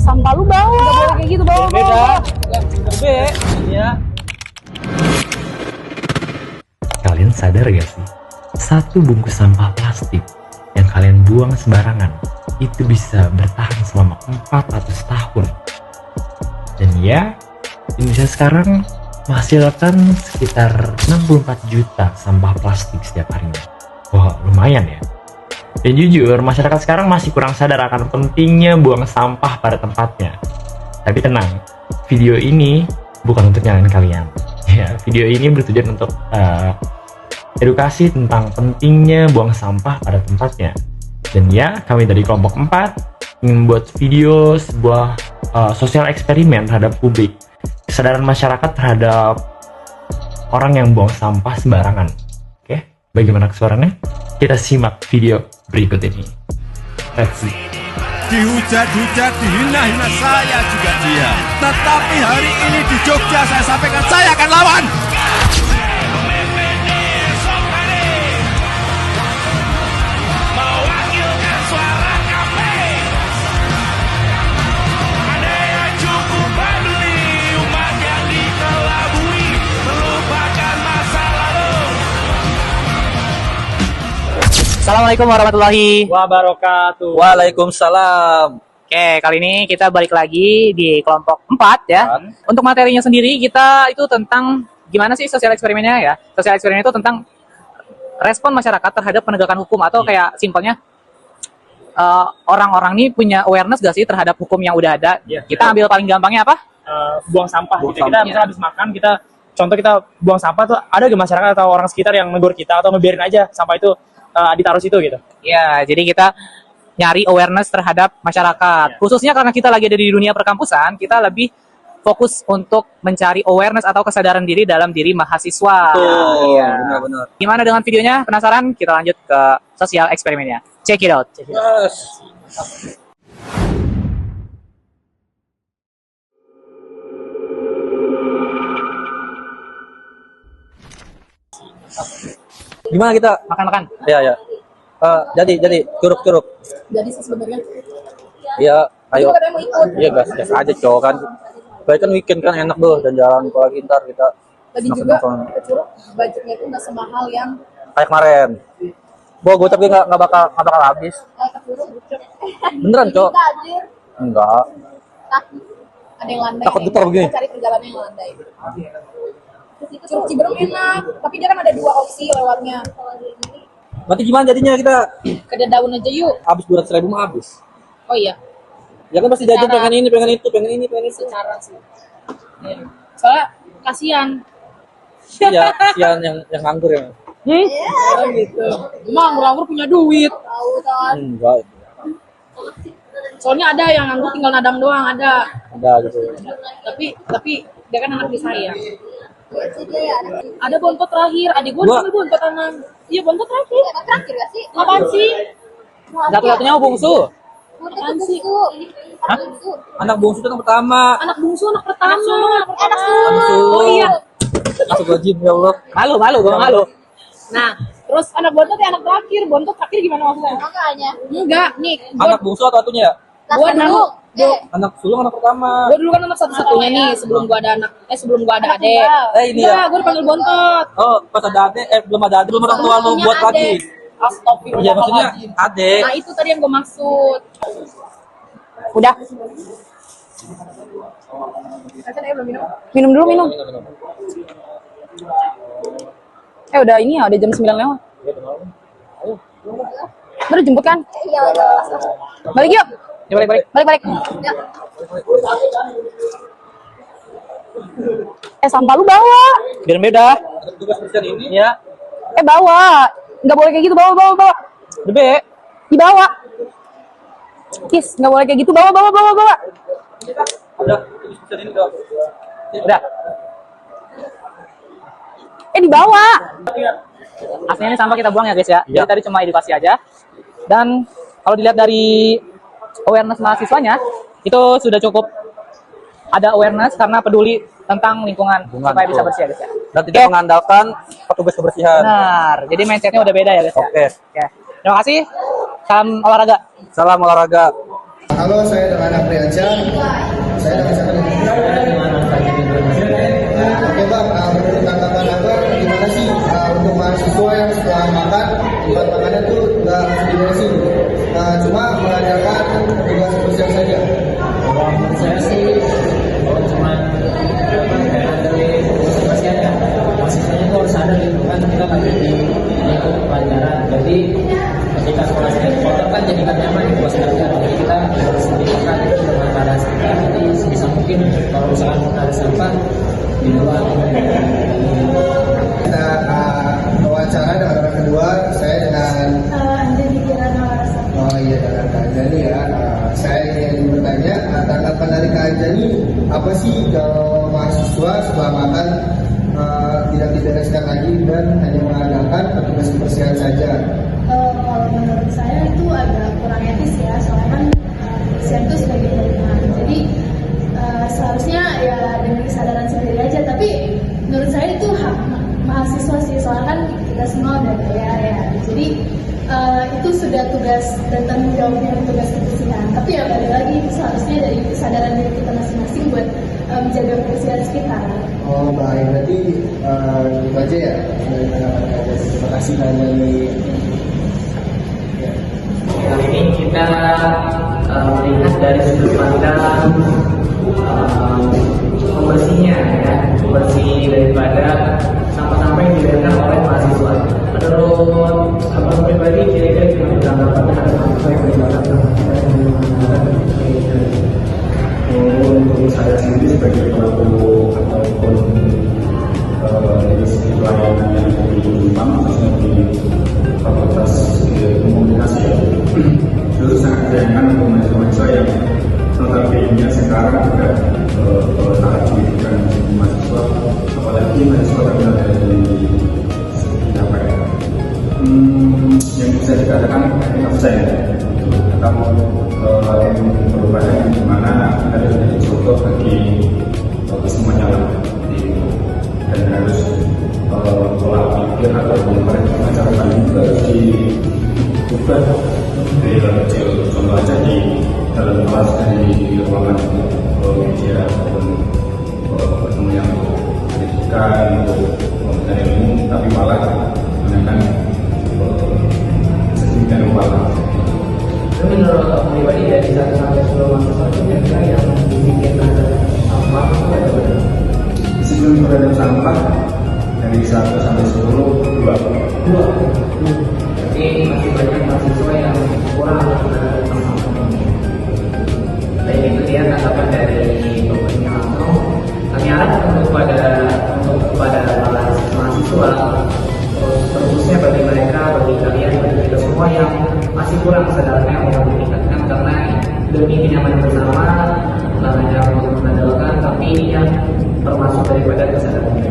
sampah lu bawa. Nggak boleh kayak gitu, bawa. Beda. Beda. Ya. Kalian sadar gak sih? Satu bungkus sampah plastik yang kalian buang sembarangan itu bisa bertahan selama 400 tahun. Dan ya, Indonesia sekarang menghasilkan sekitar 64 juta sampah plastik setiap harinya. Wah, lumayan ya. Dan jujur, masyarakat sekarang masih kurang sadar akan pentingnya buang sampah pada tempatnya. Tapi tenang, video ini bukan untuk nyalain kalian. Ya, video ini bertujuan untuk edukasi tentang pentingnya buang sampah pada tempatnya. Dan ya, kami dari kelompok 4 ingin membuat video sebuah sosial eksperimen terhadap publik, kesadaran masyarakat terhadap orang yang buang sampah sembarangan. Oke, bagaimana kesuarannya? Kita simak video berikut ini. Let's see. Dihujat-hujat, dihina-hina, saya juga diam. Tetapi hari ini di Jogja saya sampaikan saya akan lawan. Assalamualaikum warahmatullahi Wabarakatuh. Waalaikumsalam. Oke, kali ini kita balik lagi di kelompok 4 ya. Untuk materinya sendiri kita itu tentang gimana sih sosial eksperimennya ya. Sosial eksperimen itu tentang respon masyarakat terhadap penegakan hukum atau kayak simpelnya orang-orang ini punya awareness gak sih terhadap hukum yang udah ada. Kita ambil paling gampangnya apa? Buang sampah. Kita misalnya habis makan, contoh kita buang sampah tuh ada gak masyarakat atau orang sekitar yang negur kita atau ngebiarin aja sampah itu ditaruh situ gitu. Ya, jadi kita nyari awareness terhadap masyarakat. Khususnya karena kita lagi ada di dunia perkampusan, kita lebih fokus untuk mencari awareness atau kesadaran diri dalam diri mahasiswa. Iya, benar-benar. Gimana dengan videonya? Penasaran? Kita lanjut ke sosial eksperimennya. Check it out. Yes. Gimana kita? Makan-makan. Ya, ya. Jadi curug. Jadi sih sebenarnya Iya, ayo. katanya mau ikut. Iya, gas aja cowok kan. Baik kan weekend kan enak tuh dan jalan apalagi ntar kita Tadi nongkrong- juga nongkrong. ke Curug budgetnya itu nggak semahal yang Kayak kemarin. Gue tapi nggak bakal habis. ke Curug. Beneran, Cok? Kita anjir. Enggak. Kaki. Ada yang landai. Takut getar begini. Kita cari perjalanan yang landai. Curug Ciberem enak, tapi dia kan ada dua opsi lewatnya. Nanti gimana jadinya kita Ke Daun aja yuk. habis 200.000 mah habis. Oh iya, Ya kan pasti jajan Secara- pengen ini, pengen itu. secara sih. Iya. Soalnya kasihan. Iya, sian yang nganggur ya. Oh gitu. Emang nganggur punya duit. Tahu kan. Enggak, Soalnya ada yang nganggur tinggal nadam doang, ada. ada gitu. Tapi dia kan anak disayang. Ada bontot terakhir, adik gue Gua- namanya bontot anak. Iya bontot terakhir. Terakhir gak sih? Apaan sih? Satu-satunya bungsu. Apaan sih? Anak bungsu itu yang pertama. Anak bungsu, anak pertama. Anak Bungsu. Oh iya. Masuk ke gym ya Allah. Malu, gue malu. Nah, terus anak bontot ya anak terakhir. Bontot terakhir gimana maksudnya? Makanya. Enggak, nih. Anak bungsu atau atunya? Gua dulu. Anak sulung anak pertama. Gue dulu kan anak satu-satunya nih sebelum gua ada anak. Sebelum gua ada adek. Ini ya. Enggak, gue dipanggil bontot. Oh, pas ada adek, belum ada adek, belum orang tua lu Punya buat lagi. adek. Astagfirullah. Iya, maksudnya adek. Nah, itu tadi yang gue maksud. Udah. Minum dulu, minum. Udah ini ya, udah jam 9 lewat. Baru jemput kan? Balik yuk. Ya, balik. Balik. Sampah lu bawa. Biar beda. Tugas bersihan ini. Ya. Bawa. Nggak boleh kayak gitu, bawa. Debe. Dibawa. Kis, nggak boleh kayak gitu, bawa. Ada tugas bersihan ini udah. Udah. Dibawa. Aslinya ini sampah kita buang ya guys ya. Iya. Jadi tadi cuma edukasi aja. Dan kalau dilihat dari awareness mahasiswanya, itu sudah cukup ada awareness karena peduli tentang lingkungan supaya bisa bersih ya guys ya. Dan tidak mengandalkan petugas kebersihan. Benar. Jadi mindsetnya udah beda ya guys ya. Oke. Oke. Terima kasih. Salam olahraga. Salam olahraga. Halo, saya dengan Apriansyah. Saya dengan siapa nih? Oke bang, menurut tanggapan abang gimana sih untuk mahasiswa yang setelah makan tempat makannya tuh nggak diberesin, cuma mengadakan tugas kebersihan saja? Kalau menurut saya sih kalau cuma dari kebersihan ya mahasiswanya itu harus sadar gitu kan kita lagi di lingkup pelajaran, jadi ketika sekolah sedang kotor kan jadi nggak nyaman di kelas belajar, jadi kita harus membedakan itu dengan keadaan sampah. Jadi sebisa mungkin kalau misalkan ada sampah di luar. Kita wawancara dengan orang kedua, saya dengan Anjani Kirana Warasa. Oh iya, dengan Kak Anjani ya. Saya ingin bertanya, tanggapan dari Kak Anjani apa sih kalau mahasiswa setelah makan tidak dibereskan lagi dan hanya mengadakan petugas kebersihan saja? Kalau menurut saya itu agak kurang etis ya, soalnya kan kebersihan itu sebagai kepentingan. Jadi seharusnya ya dengan kesadaran sendiri aja. Tapi menurut saya itu hak mahasiswa sih, soalnya kan kita semua udah bayar ya. Jadi itu sudah tugas dan tanggung jawabnya tugas kebersihan. Tapi ya balik lagi itu seharusnya dari kesadaran diri kita masing-masing buat menjaga kebersihan sekitar. Oh baik, berarti itu aja ya dari tanggapan Kak Anjani. Terima kasih Kak Anjani. Kali ini kita melihat dari sudut pandang pembersihnya ya, bersih daripada sampah-sampah yang dibiarkan oleh mahasiswa. Menurut abang pribadi kira-kira gimana tanggapan terhadap mahasiswa yang dibiarkan untuk saya sendiri sebagai pelaku ataupun dari segi pelayanan yang di Jepang, khususnya di Fakultas Komunikasi, itu sangat sayangkan untuk mahasiswa yang notabene sekarang juga tahap pendidikan mahasiswa, apalagi mahasiswa yang dari apa ya, yang bisa dikatakan absen atau yang merupakan di mana harus menjadi contoh bagi semuanya dan harus pola pikir atau cara pandang juga harus diubah dari hal kecil. Contoh aja di dalam kelas, dari ruangan media ataupun bertemu yang pendidikan untuk mencari ilmu, tapi malah menggunakan sedemikian rupa. Tapi menurut aku pribadi dari 1 sampai 10 mahasiswa itu kira-kira yang dibikin sampah itu ada berapa? Disiplin terhadap sampah dari 1 sampai 10, 2. Jadi masih banyak mahasiswa yang kurang terhadap sampah ini. Baik itu dia tanggapan dari pemberinya langsung. Kami harap untuk kepada mahasiswa, khususnya bagi mereka, bagi kalian, bagi kita semua yang masih kurang kesadarannya untuk ditingkatkan, karena demi kenyamanan bersama bukan hanya untuk mengandalkan, tapi yang termasuk daripada kesadaran.